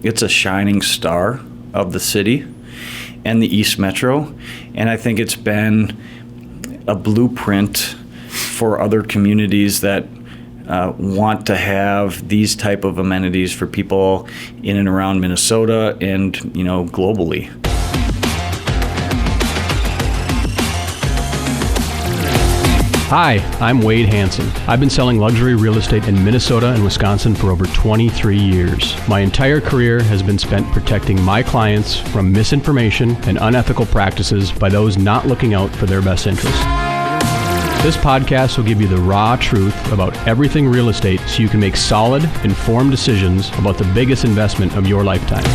it's a shining star of the city and the East Metro, and I think it's been a blueprint for other communities that want to have these type of amenities for people in and around Minnesota and, globally. Hi, I'm Wade Hansen. I've been selling luxury real estate in Minnesota and Wisconsin for over 23 years. My entire career has been spent protecting my clients from misinformation and unethical practices by those not looking out for their best interests. This podcast will give you the raw truth about everything real estate so you can make solid, informed decisions about the biggest investment of your lifetime.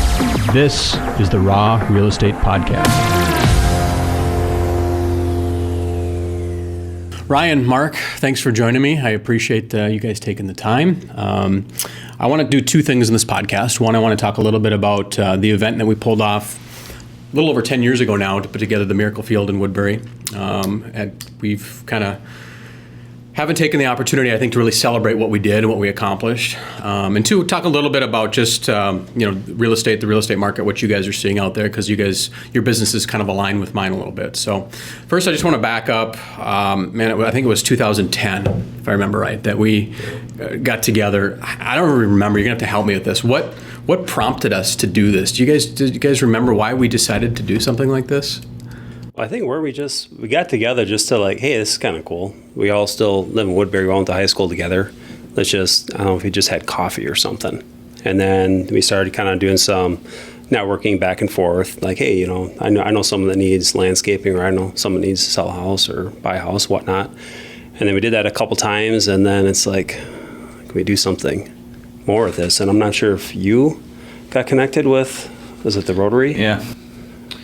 This is the Raw Real Estate Podcast. Ryan, Mark, thanks for joining me. I appreciate you guys taking the time. I want to do two things in this podcast. One, I want to talk a little bit about the event that we pulled off a little over 10 years ago now to put together the Miracle Field in Woodbury. And we've kind of haven't taken the opportunity, I think, to really celebrate what we did and what we accomplished. And two, talk a little bit about just, the real estate market, what you guys are seeing out there, because your business is kind of aligned with mine a little bit. So first, I just want to back up. I think it was 2010, if I remember right, that we got together. I don't remember. You're going to have to help me with this. What prompted us to do this? Do you guys remember why we decided to do something like this? I think we got together just to hey, this is kind of cool. We all still live in Woodbury. We went to high school together. Let's just, I don't know if we just had coffee or something. And then we started kind of doing some networking back and forth. Hey, I know someone that needs landscaping, or I know someone needs to sell a house or buy a house, whatnot. And then we did that a couple times, and then it's can we do something more with this? And I'm not sure if you got connected with, was it the Rotary? Yeah.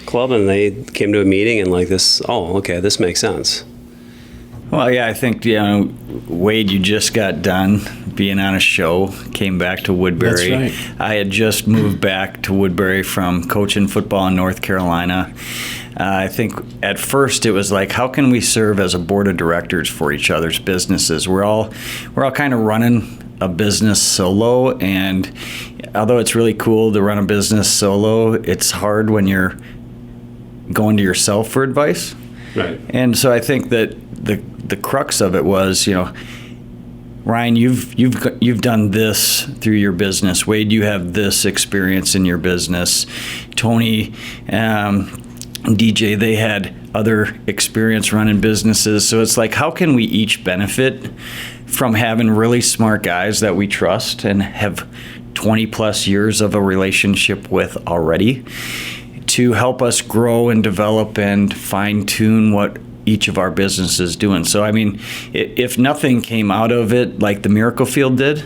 Club, and they came to a meeting and this makes sense. Well, yeah, I think, Wade, you just got done being on a show, came back to Woodbury. That's right. I had just moved back to Woodbury from coaching football in North Carolina. I think at first it was how can we serve as a board of directors for each other's businesses? We're all kind of running a business solo, and although it's really cool to run a business solo, it's hard when you're going to yourself for advice. Right. And so I think that the crux of it was, Ryan, you've done this through your business. Wade, you have this experience in your business. Tony, DJ, they had other experience running businesses. So it's how can we each benefit from having really smart guys that we trust and have 20 plus years of a relationship with already, to help us grow and develop and fine-tune what each of our businesses is doing. So, if nothing came out of it like the Miracle Field did,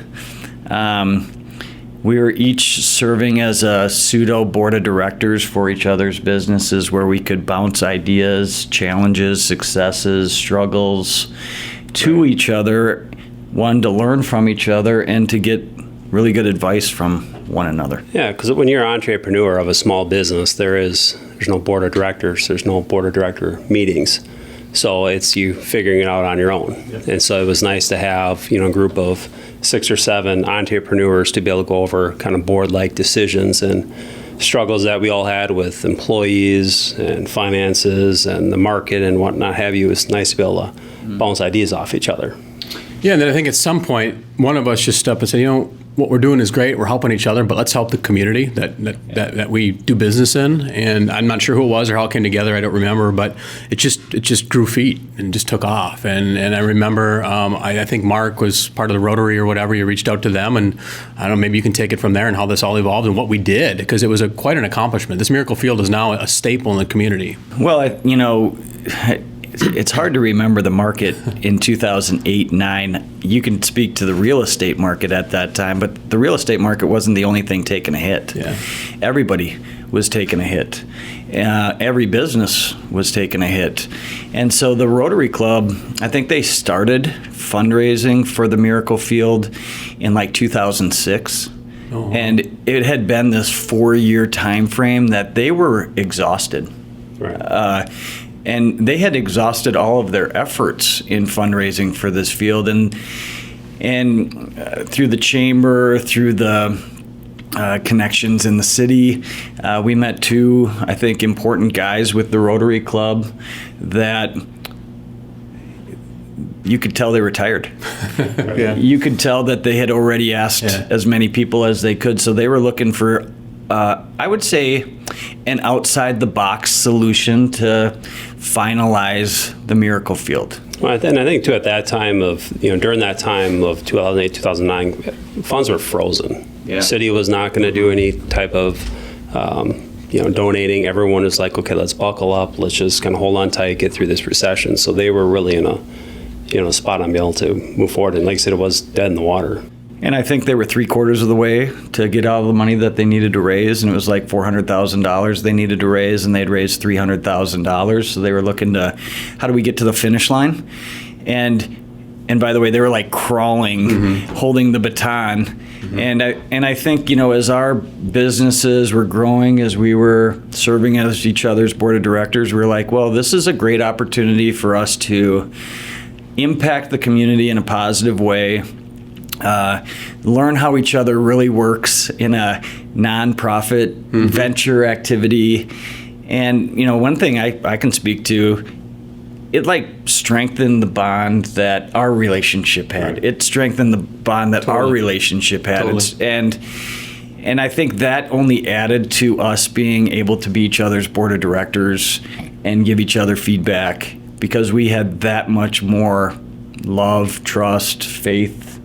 we were each serving as a pseudo board of directors for each other's businesses, where we could bounce ideas, challenges, successes, struggles to each other, one, to learn from each other and to get really good advice from one another. Yeah, because when you're an entrepreneur of a small business, there's no board of directors, there's no board of director meetings. So it's you figuring it out on your own. Yep. And so it was nice to have, a group of 6 or 7 entrepreneurs to be able to go over kind of board-like decisions and struggles that we all had with employees and finances and the market and whatnot have you. It's nice to be able to bounce ideas off each other. Yeah, and then I think at some point, one of us just step and say, what we're doing is great. We're helping each other, but let's help the community that we do business in. And I'm not sure who it was or how it came together. I don't remember, but it just grew feet and just took off. And I remember, I think Mark was part of the Rotary or whatever. You reached out to them, and I don't know, maybe you can take it from there and how this all evolved and what we did, because it was quite an accomplishment. This Miracle Field is now a staple in the community. Well, it's hard to remember the market in 2008-9. You can speak to the real estate market at that time, but the real estate market wasn't the only thing taking a hit. Yeah. Everybody was taking a hit. Every business was taking a hit. And so the Rotary Club, I think they started fundraising for the Miracle Field in 2006. Oh. And it had been this 4-year time frame that they were exhausted. Right. And they had exhausted all of their efforts in fundraising for this field, and through the chamber, through the connections in the city. We met two, I think, important guys with the Rotary Club that you could tell they were tired. Yeah. You could tell that they had already asked as many people as they could, so they were looking for, I would say, an outside-the-box solution to finalize the Miracle Field. Well, and I think too at that time of, during that time of 2008, 2009, funds were frozen. Yeah. The city was not going to do any type of, donating. Everyone was like, okay, let's buckle up. Let's just kind of hold on tight, get through this recession. So they were really in a spot on being able to move forward. And like I said, it was dead in the water. And I think they were 3/4 of the way to get all the money that they needed to raise, and it was like $400,000 they needed to raise, and they'd raised $300,000. So they were looking to, how do we get to the finish line? And by the way, they were like crawling, holding the baton. And I think, as our businesses were growing, as we were serving as each other's board of directors, we were like, well, this is a great opportunity for us to impact the community in a positive way. Learn how each other really works in a nonprofit venture activity. And, one thing I can speak to, it strengthened the bond that our relationship had. Right. It strengthened the bond that our relationship had. Totally. And I think that only added to us being able to be each other's board of directors and give each other feedback, because we had that much more love, trust, faith.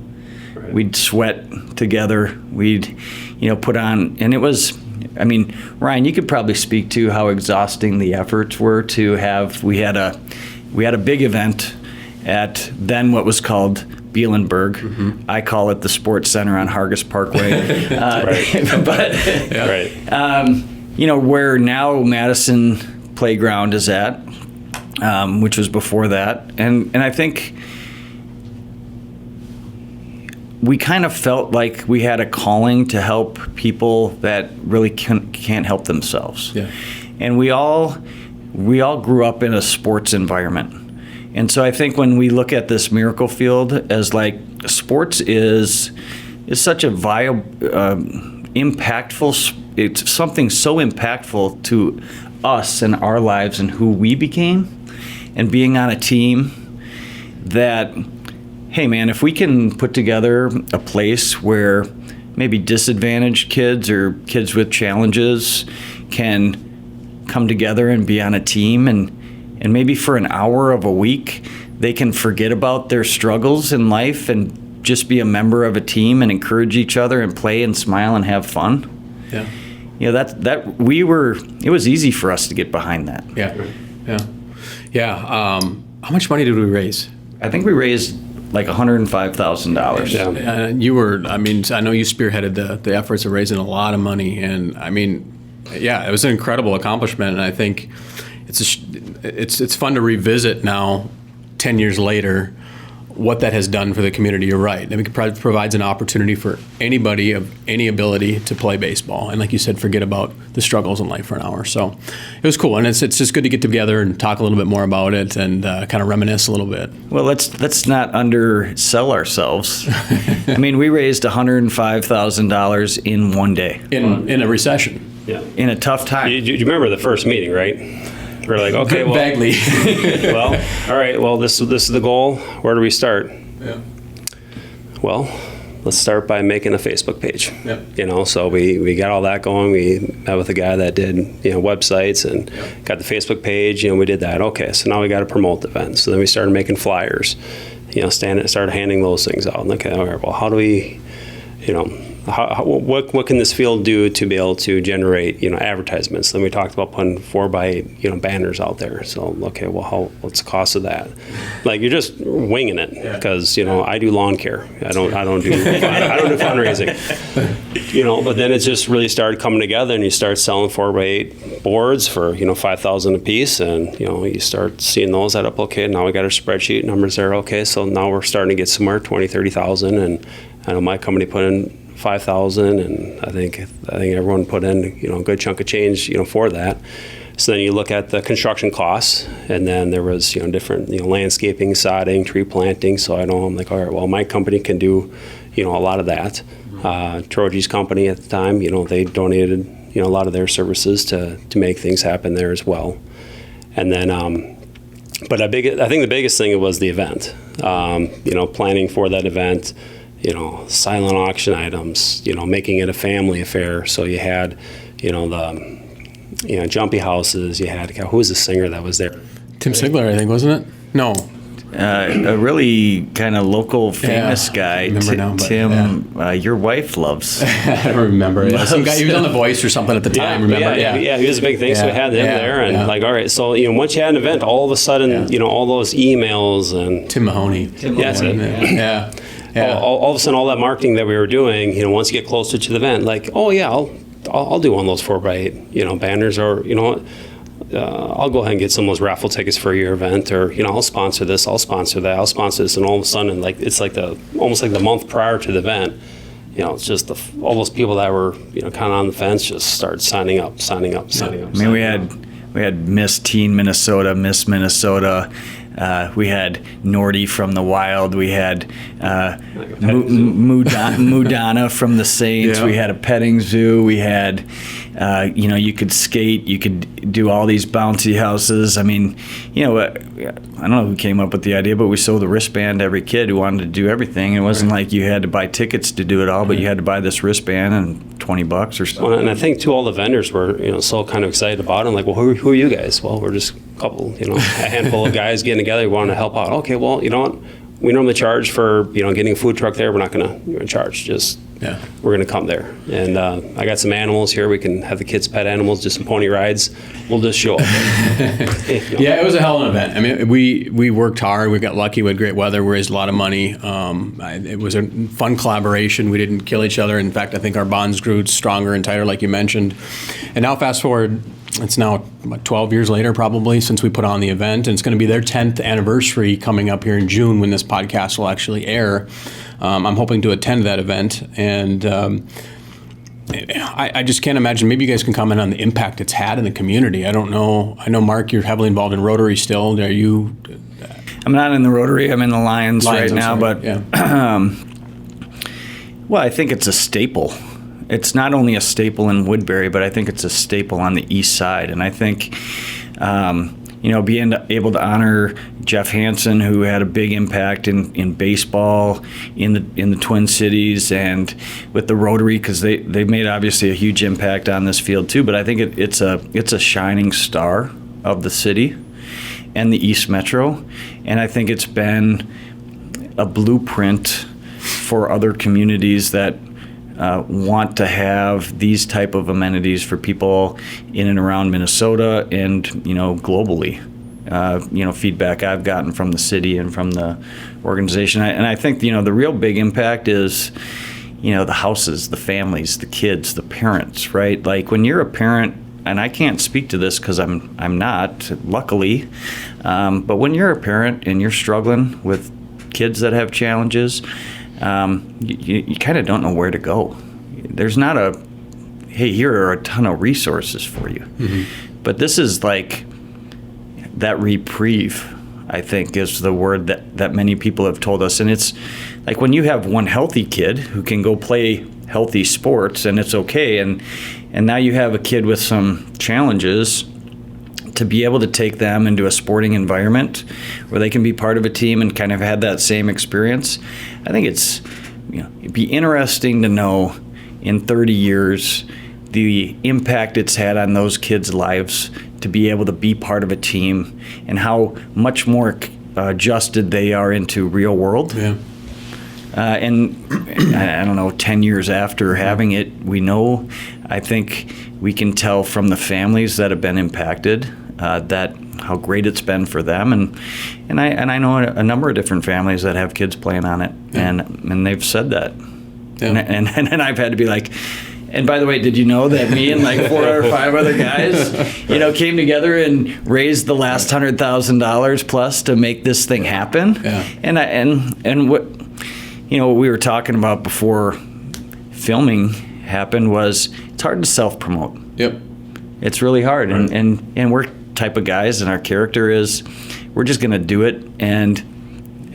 We'd sweat together. We'd, put on, and it was, Ryan, you could probably speak to how exhausting the efforts were to have. We had a big event at then what was called Bielenberg. I call it the Sports Center on Hargis Parkway. Where now Madison Playground is at, which was before that, and I think we kind of felt like we had a calling to help people that really can't help themselves. Yeah. And we all grew up in a sports environment. And so I think when we look at this Miracle Field as sports is such a impactful, it's something so impactful to us and our lives and who we became, and being on a team that, hey man, if we can put together a place where maybe disadvantaged kids or kids with challenges can come together and be on a team, and maybe for an hour of a week they can forget about their struggles in life and just be a member of a team and encourage each other and play and smile and have fun. Yeah. It was easy for us to get behind that. Yeah. How much money did we raise? I think we raised $105,000. Yeah. You were, I know you spearheaded the efforts of raising a lot of money, and it was an incredible accomplishment, and I think it's fun to revisit now, 10 years later, what that has done for the community. You're right. It provides an opportunity for anybody of any ability to play baseball, and like you said, forget about the struggles in life for an hour. So it was cool, and it's just good to get together and talk a little bit more about it and kind of reminisce a little bit. Well, let's not undersell ourselves. We raised $105,000 in one day in a recession. Yeah, in a tough time. You remember the first meeting, right? We're like, okay, well, vaguely. Well, all right. Well, this is the goal. Where do we start? Yeah. Well, let's start by making a Facebook page. Yep. So we got all that going. We met with a guy that did websites and got the Facebook page. We did that. Okay, so now we got to promote the event. So then we started making flyers. Started handing those things out. Okay, all right. Well, how do we, what can this field do to be able to generate advertisements? Then we talked about putting 4x8 banners out there. So okay, well, what's the cost of that? You're just winging it, because I do lawn care. I don't do fundraising. But then it just really started coming together, and you start selling 4x8 boards for $5,000 a piece, and you start seeing those add up. Okay, now we got our spreadsheet numbers there. Okay, so now we're starting to get somewhere $20,000-$30,000, and I know my company put in $5,000, and I think everyone put in a good chunk of change for that. So then you look at the construction costs, and then there was different landscaping, sodding, tree planting. So I'm like, all right, well, my company can do a lot of that. Troji's company at the time, they donated, a lot of their services to make things happen there as well. And then, but I think the biggest thing was the event, planning for that event, silent auction items, making it a family affair. So you had, the, jumpy houses, you had, who was the singer that was there? Tim Sigler, I think, wasn't it? No. A really kind of local famous guy, I remember now, but, Tim. Your wife loves. I don't remember. Some guy, he was on The Voice or something at the time. Remember? Yeah, he was a big thing. So we had him there, and all right. So once you had an event, all of a sudden, all those emails and Tim Mahoney. That's it. Yeah. All of a sudden, all that marketing that we were doing, once you get closer to the event, like, oh yeah, I'll do one of those 4x8, banners, or I'll go ahead and get some of those raffle tickets for your event, or I'll sponsor this, I'll sponsor that, I'll sponsor this, and all of a sudden, it's like almost like the month prior to the event, it's just all those people that were kind of on the fence just started signing up. I mean, we had Miss Teen Minnesota, Miss Minnesota. We had Nordy from the Wild. We had Mudana from the Saints. Yeah. We had a petting zoo. We had, you could skate. You could do all these bouncy houses. I mean, I don't know who came up with the idea, but we sold a wristband to every kid who wanted to do everything. It wasn't like you had to buy tickets to do it all, but you had to buy this wristband and $20 or something. Well, and I think too, all the vendors were so kind of excited about it. I'm like, well, who are you guys? Well, we're just a couple, a handful of guys getting together who want to help out. Okay, well, you know what? We normally charge for getting a food truck there. We're not going to charge. We're going to come there. And I got some animals here. We can have the kids pet animals, do some pony rides. We'll just show up. Yeah, it was a hell of an event. I mean, we worked hard. We got lucky. We had great weather. We raised a lot of money. It was a fun collaboration. We didn't kill each other. In fact, I think our bonds grew stronger and tighter, like you mentioned. And now fast forward, it's now about 12 years later probably since we put on the event, and it's going to be their 10th anniversary coming up here in June when this podcast will actually air. I'm hoping to attend that event, and I just can't imagine. Maybe you guys can comment on the impact it's had in the community. I don't know. I know, Mark, you're heavily involved in Rotary still. Are you? I'm not in the Rotary. I'm in the Lions right now, but well, I think it's a staple. It's not only a staple in Woodbury, but I think it's a staple on the east side. And I think, being able to honor Jeff Hansen, who had a big impact in baseball in the Twin Cities, and with the Rotary, because they made obviously a huge impact on this field too. But I think it's a shining star of the city and the East Metro, and I think it's been a blueprint for other communities that want to have these type of amenities for people in and around Minnesota and, globally. Feedback I've gotten from the city and from the organization. And I think, the real big impact is, the houses, the families, the kids, the parents, right? Like when you're a parent, and I can't speak to this because I'm not, luckily, but when you're a parent and you're struggling with kids that have challenges, you kind of don't know where to go. There's not hey, here are a ton of resources for you. Mm-hmm. But this is like that reprieve, I think, is the word that many people have told us. And it's like when you have one healthy kid who can go play healthy sports and it's okay, and now you have a kid with some challenges, to be able to take them into a sporting environment where they can be part of a team and kind of have that same experience. I think it'd be interesting to know in 30 years the impact it's had on those kids' lives to be able to be part of a team and how much more adjusted they are into real world. Yeah. And I don't know, 10 years after having it, I think we can tell from the families that have been impacted that how great it's been for them, and I know a number of different families that have kids playing on it, and they've said that, and I've had to be like, and by the way, did you know that me and like 4 or 5 other guys, came together and raised the last $100,000 plus to make this thing happen? Yeah. And what what we were talking about before filming happened was it's hard to self-promote. Yep. It's really hard, right. and we're type of guys, and our character is we're just going to do it, and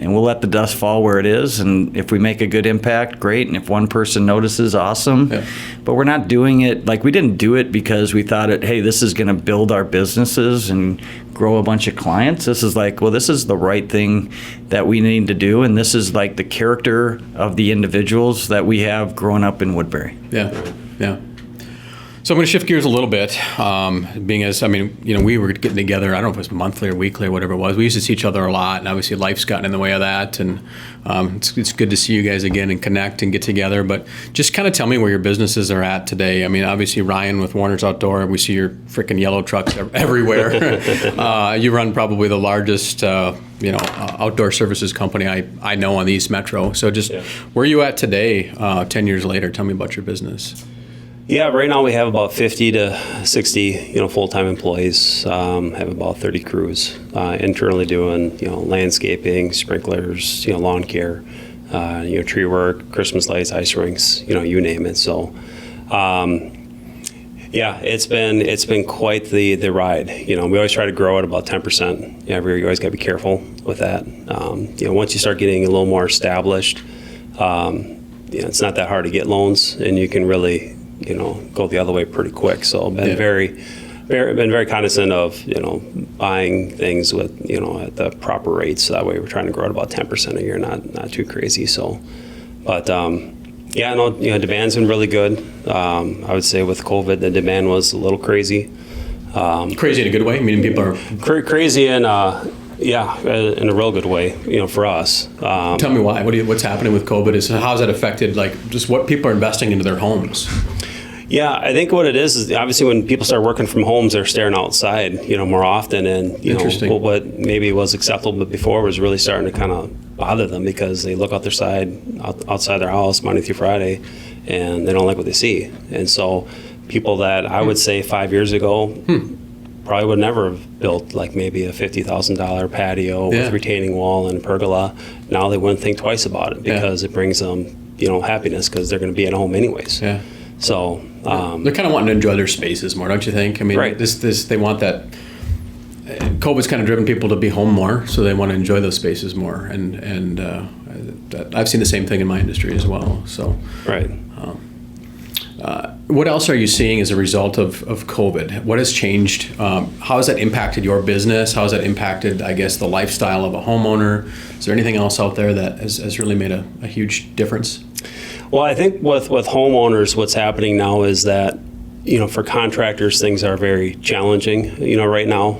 and we'll let the dust fall where it is. And if we make a good impact, great. And if one person notices, awesome. Yeah. But we're not doing it, like, we didn't do it because we thought hey, this is going to build our businesses and grow a bunch of clients. This is like, well, this is the right thing that we need to do. And this is like the character of the individuals that we have growing up in Woodbury. Yeah, yeah. So I'm going to shift gears a little bit, we were getting together, I don't know if it was monthly or weekly or whatever it was. We used to see each other a lot, and obviously life's gotten in the way of that, and it's good to see you guys again and connect and get together. But just kind of tell me where your businesses are at today. I mean, obviously Ryan with Warner's Outdoor, we see your freaking yellow trucks everywhere. You run probably the largest outdoor services company I know on the East Metro. So just where are you at today, 10 years later? Tell me about your business. Yeah, right now we have about 50 to 60, full-time employees. Have about 30 crews internally doing, landscaping, sprinklers, lawn care, tree work, Christmas lights, ice rinks, you name it. So, it's been quite the ride. We always try to grow at about 10% every year. You always got to be careful with that. Once you start getting a little more established, it's not that hard to get loans, and you can really go the other way pretty quick. So I've been very cognizant of, buying things with, at the proper rates. So that way we're trying to grow at about 10% a year, not too crazy. So, but, demand's been really good. I would say with COVID, the demand was a little crazy. Crazy in a good way? Meaning people are... Crazy in in a real good way, for us. Tell me why. What's happening with COVID? How's that affected, just what people are investing into their homes? Yeah, I think what it is obviously when people start working from homes, they're staring outside, more often, and what maybe was acceptable before was really starting to kind of bother them because they look out outside their house Monday through Friday, and they don't like what they see. And so, people that I would say 5 years ago probably would never have built like maybe a $50,000 patio with retaining wall and pergola. Now they wouldn't think twice about it because it brings them, happiness because they're going to be at home anyways. Yeah. So they're kind of wanting to enjoy their spaces more, don't you think? I mean, right. This they want that. COVID's kind of driven people to be home more, so they want to enjoy those spaces more. And I've seen the same thing in my industry as well. So right. What else are you seeing as a result of COVID? What has changed? How has that impacted your business? How has that impacted, I guess, the lifestyle of a homeowner? Is there anything else out there that has really made a huge difference? Well, I think with homeowners, what's happening now is that, for contractors, things are very challenging, right now.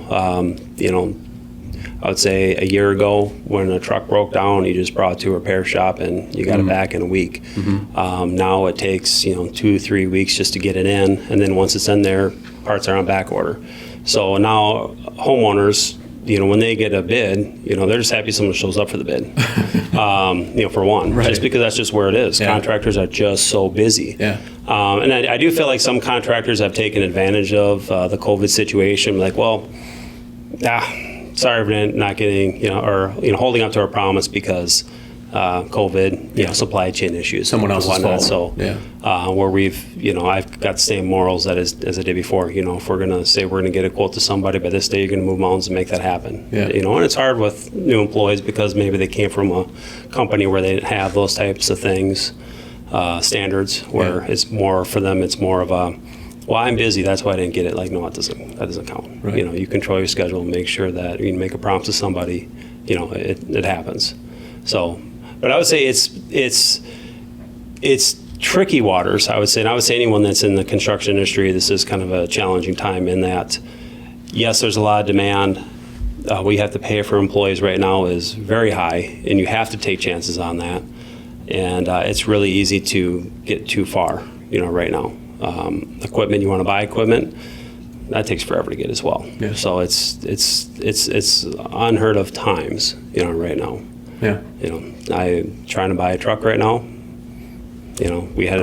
I would say a year ago when a truck broke down, you just brought it to a repair shop and you got it back in a week. Now it takes 2-3 weeks just to get it in, and then once it's in there, parts are on back order. So now homeowners, when they get a bid, they're just happy someone shows up for the bid. For one, right. Just because that's just where it is. Yeah. Contractors are just so busy. Yeah. And I do feel like some contractors have taken advantage of the COVID situation. Like, well, sorry for not getting, or holding up to our promise because COVID, supply chain issues. Someone else's fault. So, where we've, I've got the same morals as I did before. If we're going to say we're going to get a quote to somebody, by this day you're going to move mountains and make that happen. Yeah. And it's hard with new employees because maybe they came from a company where they didn't have those types of things, standards, where it's more for them, it's more of a, well, I'm busy, that's why I didn't get it. Like, no, that doesn't count. Right. You control your schedule and make sure that you can make a promise to somebody, it happens. So, but I would say it's tricky waters, I would say. And I would say anyone that's in the construction industry, this is kind of a challenging time in that, yes, there's a lot of demand. What you have to pay for employees right now is very high, and you have to take chances on that. And it's really easy to get too far, right now. Equipment, you want to buy equipment, that takes forever to get as well. Yeah. So it's unheard of times, right now. Yeah. I'm trying to buy a truck right now. We had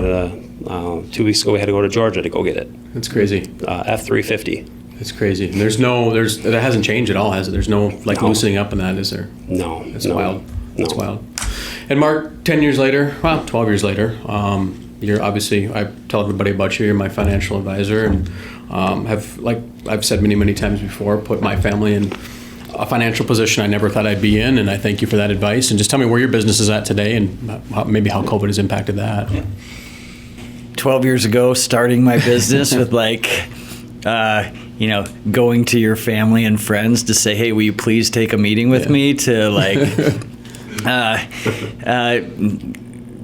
2 weeks ago, we had to go to Georgia to go get it. That's crazy. F-350. That's crazy. And that hasn't changed at all, has it? There's no loosening up in that, is there? No. That's wild. That's wild. And Mark, 10 years later, 12 years later, you're obviously, I tell everybody about you, you're my financial advisor, and have, like I've said many, many times before, put my family and a financial position I never thought I'd be in, and I thank you for that advice. And just tell me where your business is at today, and maybe how COVID has impacted that. 12 years ago, starting my business with going to your family and friends to say, hey, will you please take a meeting with me, to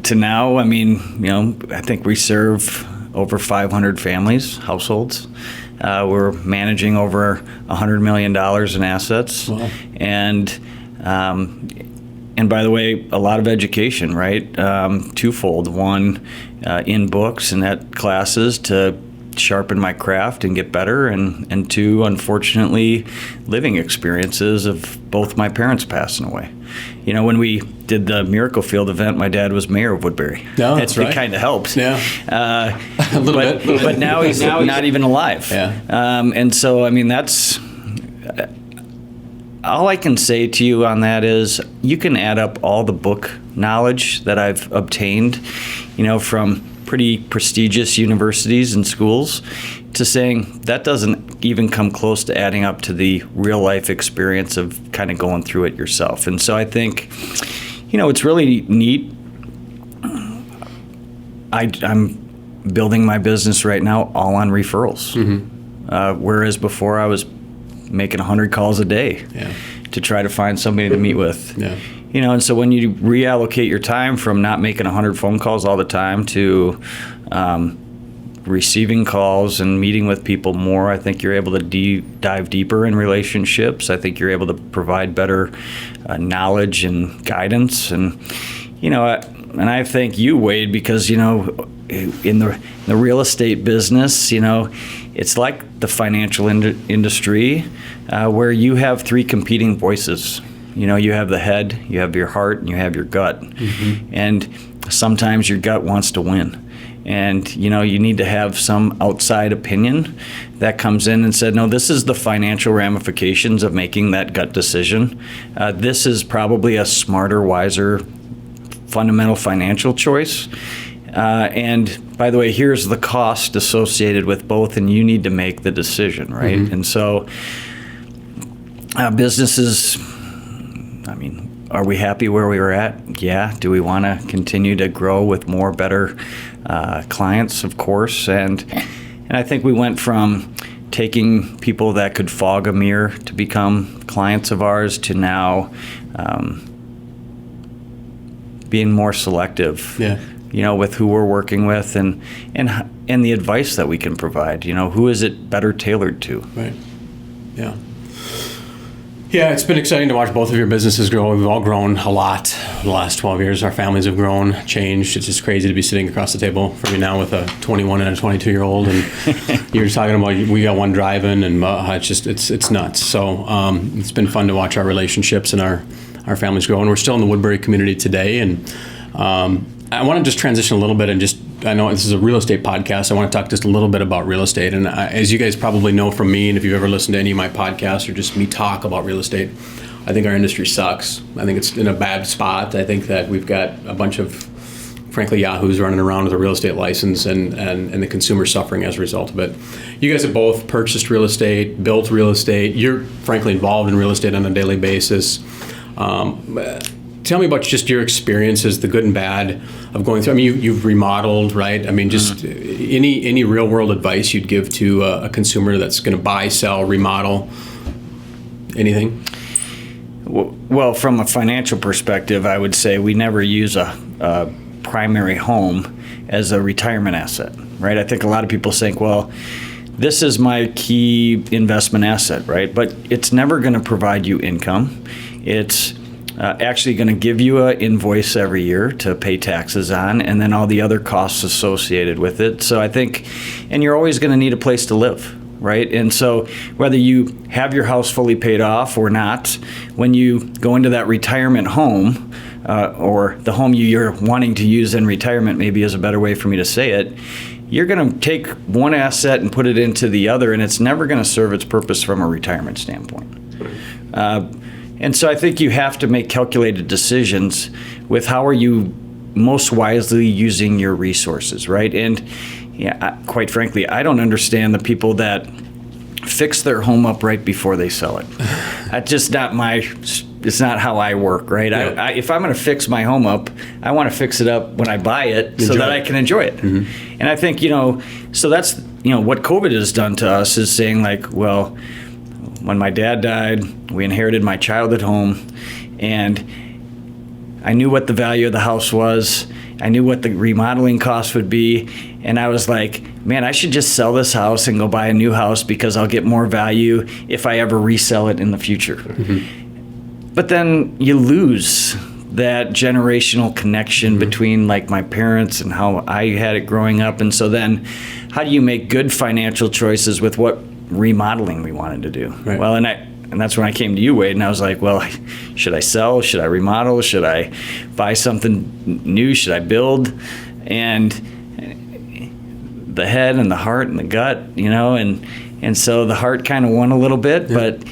to now, I think we serve over 500 families, households. We're managing over $100 million in assets. Wow. And by the way, a lot of education, right? Twofold. One, in books and at classes to sharpen my craft and get better. And two, unfortunately, living experiences of both my parents passing away. When we did the Miracle Field event, my dad was mayor of Woodbury. No, that's right. It kind of helped. Yeah. A little bit. But now he's not even alive. Yeah. And so, that's... all I can say to you on that is you can add up all the book knowledge that I've obtained, from pretty prestigious universities and schools, to saying that doesn't even come close to adding up to the real life experience of kind of going through it yourself. And so I think, it's really neat. I'm building my business right now all on referrals. Mm-hmm. Whereas before I was making 100 calls a day to try to find somebody to meet with. Yeah. And so when you reallocate your time from not making 100 phone calls all the time to receiving calls and meeting with people more, I think you're able to dive deeper in relationships. I think you're able to provide better knowledge and guidance. And, and I thank you, Wade, because, in the real estate business, it's like the financial industry where you have three competing voices. You have the head, you have your heart, and you have your gut. Mm-hmm. And sometimes your gut wants to win. And, you need to have some outside opinion that comes in and said, no, this is the financial ramifications of making that gut decision. This is probably a smarter, wiser, fundamental financial choice. And by the way, here's the cost associated with both, and you need to make the decision, right? Mm-hmm. And so businesses, are we happy where we were at? Yeah. Do we want to continue to grow with more better clients? Of course. And I think we went from taking people that could fog a mirror to become clients of ours to now being more selective. Yeah. With who we're working with and the advice that we can provide. Who is it better tailored to? Right. Yeah. Yeah, it's been exciting to watch both of your businesses grow. We've all grown a lot in the last 12 years. Our families have grown, changed. It's just crazy to be sitting across the table from you now with a 21 and a 22-year-old. And you're talking about, we got one driving, and it's nuts. So it's been fun to watch our relationships and our families grow. And we're still in the Woodbury community today. And I want to just transition a little bit and I know this is a real estate podcast. I want to talk just a little bit about real estate. And as you guys probably know from me, and if you've ever listened to any of my podcasts or just me talk about real estate, I think our industry sucks. I think it's in a bad spot. I think that we've got a bunch of, frankly, yahoos running around with a real estate license and the consumer suffering as a result of it. You guys have both purchased real estate, built real estate. You're, frankly, involved in real estate on a daily basis. Tell me about just your experiences, the good and bad of going through. You've remodeled, right? Just any real world advice you'd give to a consumer that's going to buy, sell, remodel, anything? Well, from a financial perspective, I would say we never use a primary home as a retirement asset, right? I think a lot of people think, well, this is my key investment asset, right? But it's never going to provide you income. It's actually going to give you an invoice every year to pay taxes on, and then all the other costs associated with it. So I think, and you're always going to need a place to live, right? And so whether you have your house fully paid off or not, when you go into that retirement home, or the home you're wanting to use in retirement, maybe is a better way for me to say it, you're going to take one asset and put it into the other, and it's never going to serve its purpose from a retirement standpoint. And so I think you have to make calculated decisions with how are you most wisely using your resources, right? And quite frankly, I don't understand the people that fix their home up right before they sell it. That's just not it's not how I work, right? Yeah. If I'm going to fix my home up, I want to fix it up when I buy it so that I can enjoy it. And I think, so that's, what COVID has done to us is saying like, well, when my dad died, we inherited my childhood home, and I knew what the value of the house was. I knew what the remodeling cost would be. And I was like, man, I should just sell this house and go buy a new house because I'll get more value if I ever resell it in the future. But then you lose that generational connection between like my parents and how I had it growing up. And so then how do you make good financial choices with what remodeling we wanted to do? Right. Well, and that's when I came to you, Wade, and I was like, well, should I sell? Should I remodel? Should I buy something new? Should I build? And the head and the heart and the gut, and so the heart kind of won a little bit, but,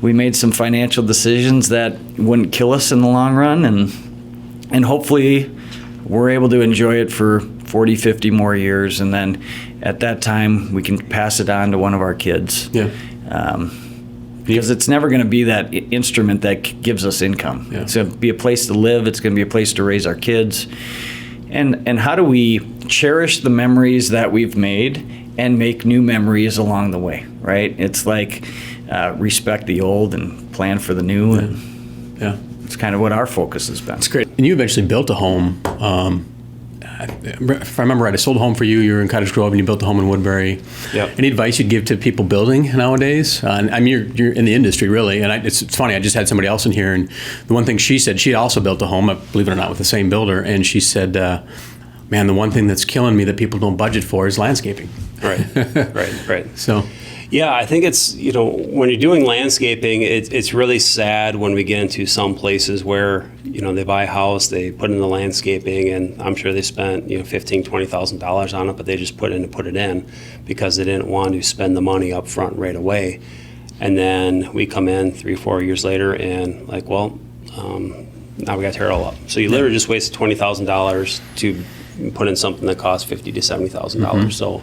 we made some financial decisions that wouldn't kill us in the long run, and hopefully we're able to enjoy it for 40, 50 more years, and then at that time we can pass it on to one of our kids. Yeah. Because it's never going to be that instrument that gives us income. Yeah. It's going to be a place to live. It's going to be a place to raise our kids. And how do we cherish the memories that we've made and make new memories along the way, right? It's like respect the old and plan for the new. And Yeah. it's kind of what our focus has been. That's great. And you eventually built a home. If I remember right, I sold a home for you. You were in Cottage Grove, and you built a home in Woodbury. Yep. Any advice you'd give to people building nowadays? I mean, you're in the industry, really. And it's funny, I just had somebody else in here, and the one thing she said, she also built a home, believe it or not, with the same builder. And she said, man, the one thing that's killing me that people don't budget for is landscaping. Right. So, yeah, I think it's, when you're doing landscaping, it's really sad when we get into some places where, they buy a house, they put in the landscaping, and I'm sure they spent, $15,000, $20,000 on it, but they just put it in because they didn't want to spend the money up front right away. And then we come in 3 or 4 years later and like, well, now we got to tear it all up. So you literally just wasted $20,000 to put in something that costs $50,000 to $70,000. So,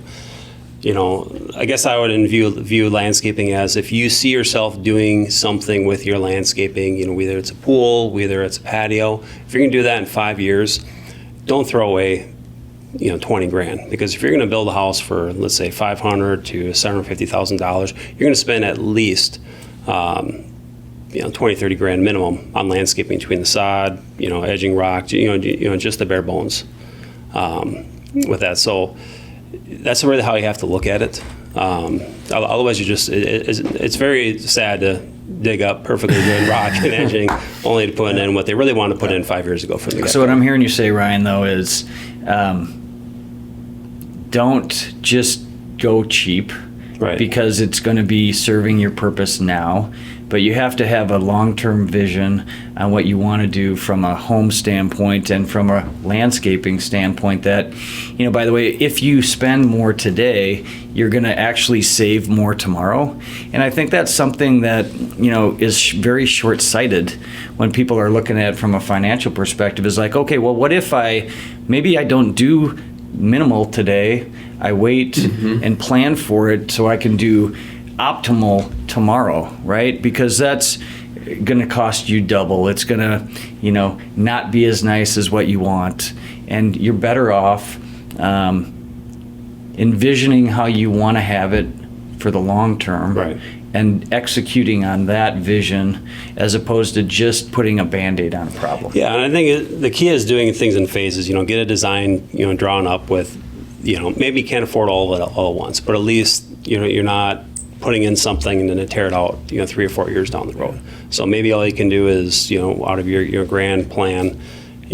I guess I would view landscaping as if you see yourself doing something with your landscaping, whether it's a pool, whether it's a patio, if you're going to do that in 5 years, don't throw away, $20,000, because if you're going to build a house for, let's say, $500,000 to $750,000, you're going to spend at least, $20,000-$30,000 minimum on landscaping between the sod, edging rock, just the bare bones with that. So that's really how you have to look at it. Otherwise, it's very sad to dig up perfectly good rock and edging only to put in what they really wanted to put in 5 years ago from the get-go. So what I'm hearing you say, Ryan, though, is don't just go cheap, Right. because it's going to be serving your purpose now. But you have to have a long-term vision on what you want to do from a home standpoint and from a landscaping standpoint that, by the way, if you spend more today, you're going to actually save more tomorrow. And I think that's something that, is very short-sighted when people are looking at it from a financial perspective is like, okay, well, what if maybe I don't do minimal today, I wait and plan for it so I can do optimal tomorrow, right? Because that's going to cost you double. It's going to, not be as nice as what you want. And you're better off envisioning how you want to have it for the long term. Right. And executing on that vision as opposed to just putting a Band-Aid on a problem. Yeah, and I think the key is doing things in phases. Get a design, drawn up with, maybe you can't afford all of it all at once, but at least, you're not putting in something and then tear it out, 3 or 4 years down the road. So maybe all you can do is, out of your grand plan,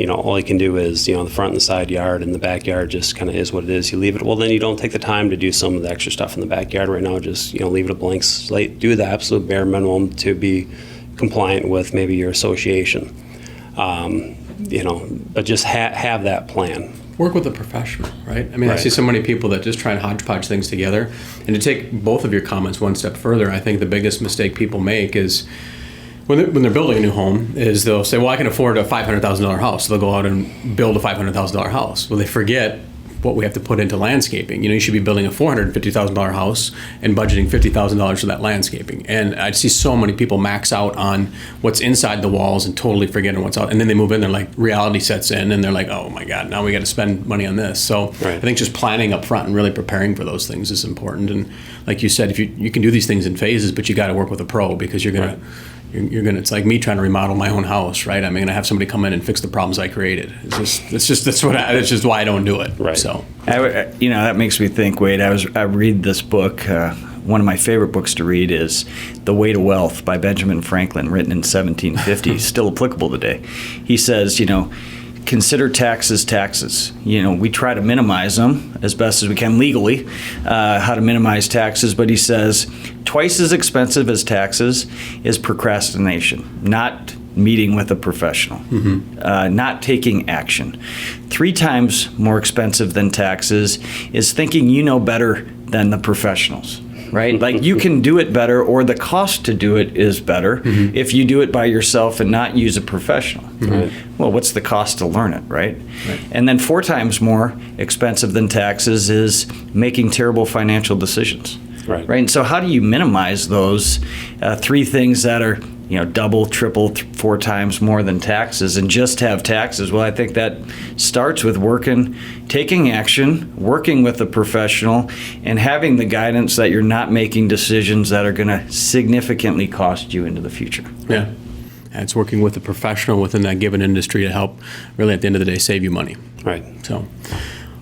all you can do is, the front and the side yard and the backyard just kind of is what it is. You leave it. Well, then you don't take the time to do some of the extra stuff in the backyard right now. Just, leave it a blank slate. Do the absolute bare minimum to be compliant with maybe your association. But just have that plan. work with a professional, right? I mean, I see so many people that just try and hodgepodge things together. And to take both of your comments one step further, I think the biggest mistake people make is when they're building a new home is they'll say, well, I can afford a $500,000 house. So they'll go out and build a $500,000 house. Well, they forget what we have to put into landscaping. You should be building a $450,000 house and budgeting $50,000 for that landscaping. And I see so many people max out on what's inside the walls and totally forgetting what's out. And then they move in, they're like, reality sets in, and they're like, oh my God, now we got to spend money on this. So I think just planning up front and really preparing for those things is important. And like you said, if you can do these things in phases, but you got to work with a pro, because you're gonna. It's like me trying to remodel my own house, right? I'm going to have somebody come in and fix the problems I created. It's just why I don't do it. Right. So, that makes me think, Wade, I read this book. One of my favorite books to read is The Way to Wealth by Benjamin Franklin, written in 1750, still applicable today. He says, consider taxes. We try to minimize them as best as we can legally, how to minimize taxes. But he says twice as expensive as taxes is procrastination, not meeting with a professional, not taking action. 3 times more expensive than taxes is thinking you know better than the professionals. Right? Like you can do it better, or the cost to do it is better if you do it by yourself and not use a professional. Right. Well, what's the cost to learn it, right? And then 4 times more expensive than taxes is making terrible financial decisions. Right? And so how do you minimize those 3 things that are double, triple, 4 times more than taxes, and just have taxes? Well, I think that starts with taking action, working with a professional, and having the guidance that you're not making decisions that are going to significantly cost you into the future. Yeah. And it's working with a professional within that given industry to help really at the end of the day save you money. Right. So,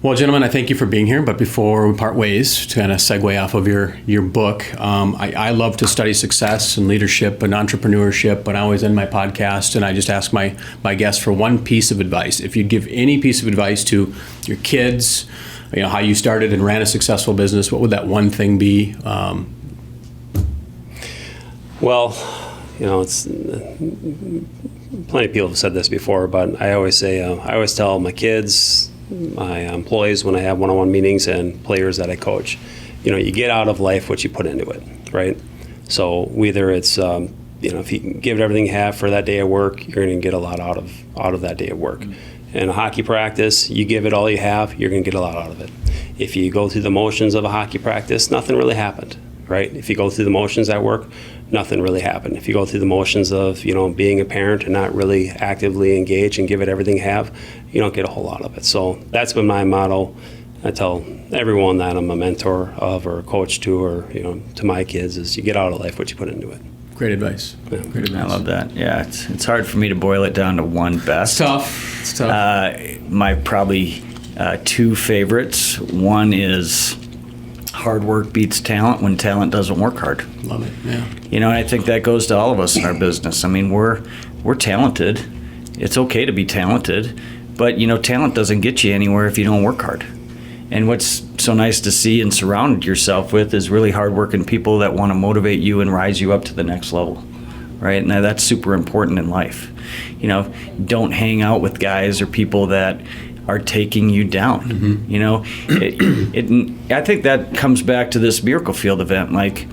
well, gentlemen, I thank you for being here. But before we part ways, to kind of segue off of your book, I love to study success and leadership and entrepreneurship, but I always end my podcast and I just ask my guests for one piece of advice. If you'd give any piece of advice to your kids, how you started and ran a successful business, what would that one thing be? Well, it's plenty of people have said this before, but I always tell my kids, my employees, when I have one-on-one meetings, and players that I coach, you get out of life what you put into it, right? So whether it's if you give it everything you have for that day of work, you're going to get a lot out of that day of work. In a hockey practice, you give it all you have, you're going to get a lot out of it. If you go through the motions of a hockey practice, nothing really happened, right? If you go through the motions at work, nothing really happened. If you go through the motions of, being a parent and not really actively engage and give it everything you have, you don't get a whole lot of it. So that's been my motto. I tell everyone that I'm a mentor of or a coach to, or, to my kids, is you get out of life what you put into it. Great advice. Yeah. Great advice. I love that. Yeah, it's hard for me to boil it down to one best. It's tough. My probably 2 favorites. One is hard work beats talent when talent doesn't work hard. Love it. Yeah. And I think that goes to all of us in our business. I mean, we're talented. It's okay to be talented, but talent doesn't get you anywhere if you don't work hard. And what's so nice to see and surround yourself with is really hardworking people that want to motivate you and rise you up to the next level, right? And that's super important in life. Don't hang out with guys or people that are taking you down. I think that comes back to this Miracle Field event. Like,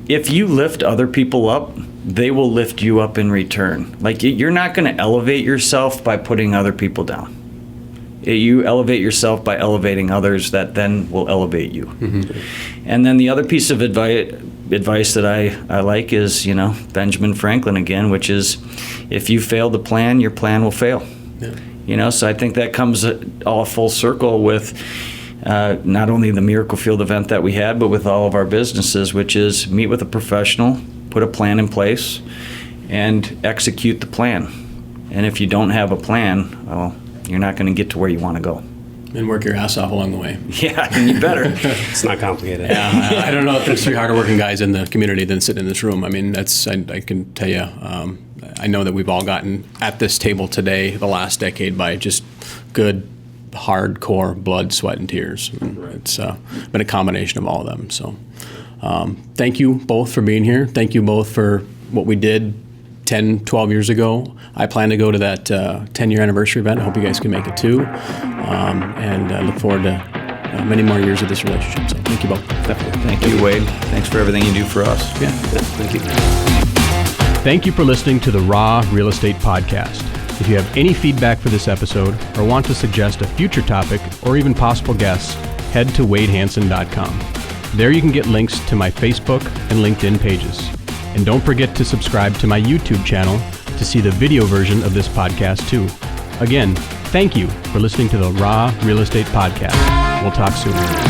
if you lift other people up, they will lift you up in return. Like, you're not going to elevate yourself by putting other people down. You elevate yourself by elevating others that then will elevate you. And then the other piece of advice that I like is, Benjamin Franklin again, which is, if you fail to plan, your plan will fail. Yeah. So I think that comes all full circle with not only the Miracle Field event that we had, but with all of our businesses, which is meet with a professional, put a plan in place, and execute the plan. And if you don't have a plan, well, you're not going to get to where you want to go. And work your ass off along the way. Yeah, and you better. It's not complicated. Yeah, I don't know if there's 3 harder working guys in the community than sitting in this room. I mean, I can tell you, I know that we've all gotten at this table today the last decade by just good, hardcore blood, sweat, and tears. And it's been a combination of all of them. So thank you both for being here. Thank you both for what we did 10, 12 years ago. I plan to go to that 10-year anniversary event. I hope you guys can make it too. And I look forward to many more years of this relationship. So thank you both. Definitely. Thank you, Wade. Thanks for everything you do for us. Yeah, thank you. Thank you for listening to the Raw Real Estate Podcast. If you have any feedback for this episode or want to suggest a future topic or even possible guests, head to wadehansen.com. There you can get links to my Facebook and LinkedIn pages. And don't forget to subscribe to my YouTube channel to see the video version of this podcast too. Again, thank you for listening to the Raw Real Estate Podcast. We'll talk soon.